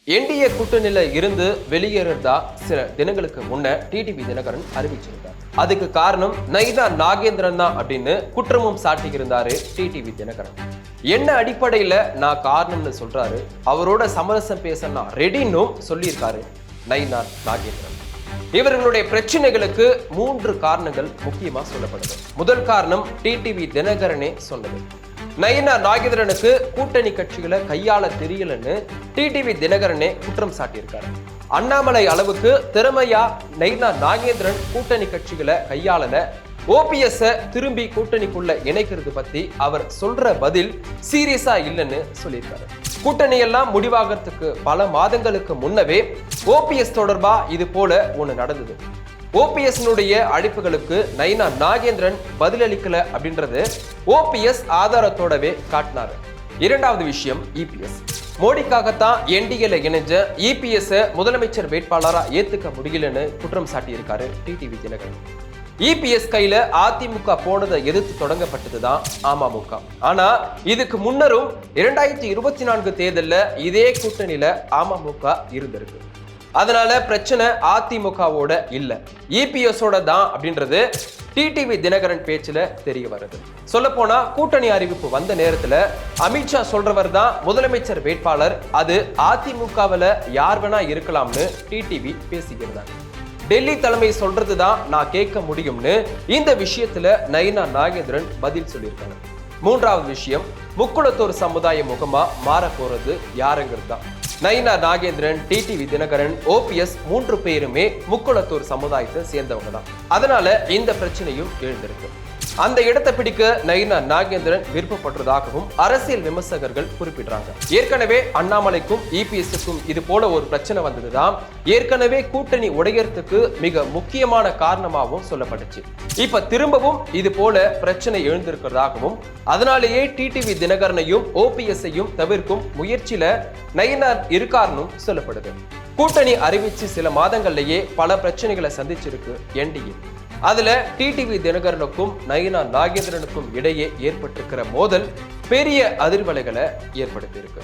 NDA கூட்டணியில இருந்து வெளியேறதா சில தினங்களுக்கு முன்ன டிடிவி தினகரன் அறிவிச்சிருந்தார். அதுக்கு காரணம் நயினா நாகேந்திரன் தான் அப்படின்னு குற்றமும் சாட்டியிருந்தாரு டிடிவி தினகரன். என்ன அடிப்படையில நான் காரணம்னு சொல்றாரு, அவரோட சமரசம் பேச நான் ரெடின்னு சொல்லியிருக்காரு நயினா நாகேந்திரன். இவர்களுடைய பிரச்சனைகளுக்கு 3 காரணங்கள் முக்கியமா சொல்லப்படுது. முதல் காரணம் டிடிவி தினகரனே சொன்னது. நயினா நாகேந்திரனுக்கு கூட்டணி கட்சிகளை கையாள தெரியலன்னு டிடிவி தினகரனே குற்றம் சாட்டியிருக்காரு. அண்ணாமலை அளவுக்கு திறமையா நயினா நாகேந்திரன் கூட்டணி கட்சிகளை கையாளல, ஓபிஎஸ் திரும்பி கூட்டணிக்குள்ள இணைக்கிறது பத்தி அவர் சொல்ற பதில் சீரியஸா இல்லைன்னு சொல்லியிருக்காரு. கூட்டணி எல்லாம் முடிவாகிறதுக்கு பல மாதங்களுக்கு முன்னவே ஓபிஎஸ் தொடர்பா இது போல ஒண்ணு நடந்தது. ஓபிஎஸ்னுடைய அழைப்புகளுக்கு நயினா நாகேந்திரன் பதிலளிக்கல அப்படின்றது ஓபிஎஸ் ஆதாரத்தோடவே காட்டினாரு. இரண்டாவது விஷயம் இபிஎஸ். மோடிக்காகத்தான் என்டிஏல இணைஞ்ச இபிஎஸ் முதலமைச்சர் வேட்பாளரா ஏத்துக்க முடியலன்னு குற்றம் சாட்டியிருக்காரு டிடிவி தினகரன். இபிஎஸ் கையில அதிமுக போனதை எதிர்த்து தொடங்கப்பட்டதுதான் அமமுக. ஆனா இதுக்கு முன்னரும் 2024 தேர்தல்ல இதே கூட்டணியில அமமுக இருந்திருக்கு. அதனால பிரச்சனை அதிமுகவோட இல்ல, இபிஎஸோட தான் அப்படின்றது டிடிவி தினகரன் பேச்சுல தெரிய வருது. சொல்ல போனா கூட்டணி அறிவிப்பு வந்த நேரத்துல அமித்ஷா சொல்றவர் தான் முதலமைச்சர் வேட்பாளர், அது அதிமுகவில் யார் வேணா இருக்கலாம்னு டிடிவி பேசிக்கிறாங்க. டெல்லி தலைமை சொல்றதுதான் நான் கேட்க முடியும்னு இந்த விஷயத்துல நயினா நாகேந்திரன் பதில் சொல்லியிருக்காங்க. மூன்றாவது விஷயம், முக்குளத்தூர் சமுதாய முகமா மாற போறது யாருங்கிறது தான். நயினா நாகேந்திரன், டிடிவி தினகரன், ஓபிஎஸ் 3 பேருமே முக்குளத்தூர் சமுதாயத்தை சேர்ந்தவங்க தான். அதனால இந்த பிரச்சனையும் எழுந்திருக்கு. அந்த இடத்தை பிடிக்க நயினா நாகேந்திரன் விருப்பப்படுறதாகவும் அரசியல் விமர்சகர்கள் குறிப்பிடுறாங்க. ஏற்கனவே அண்ணாமலைக்கும் இபிஎஸ்க்கும் இது போல ஒரு பிரச்சனை வந்ததுதான் ஏற்கனவே கூட்டணி உடையறதுக்கு மிக முக்கியமான காரணமாகவும் சொல்லப்பட்டுச்சு. இப்ப திரும்பவும் இது போல பிரச்சனை எழுந்திருக்கிறதாகவும் அதனாலேயே டிடிவி தினகரனையும் ஓபிஎஸ்ஐயும் தவிர்க்கும் முயற்சியில நயினா இருக்காருன்னு சொல்லப்படுது. கூட்டணி அறிவிச்சு சில மாதங்கள்லயே பல பிரச்சனைகளை சந்திச்சிருக்கு என்டிஏ. அதுல டிடிவி தினகரனுக்கும் நயினா நாகேந்திரனுக்கும் இடையே ஏற்பட்டிருக்கிற மோதல் பெரிய அதிர்வலைகளை ஏற்படுத்தி இருக்கு.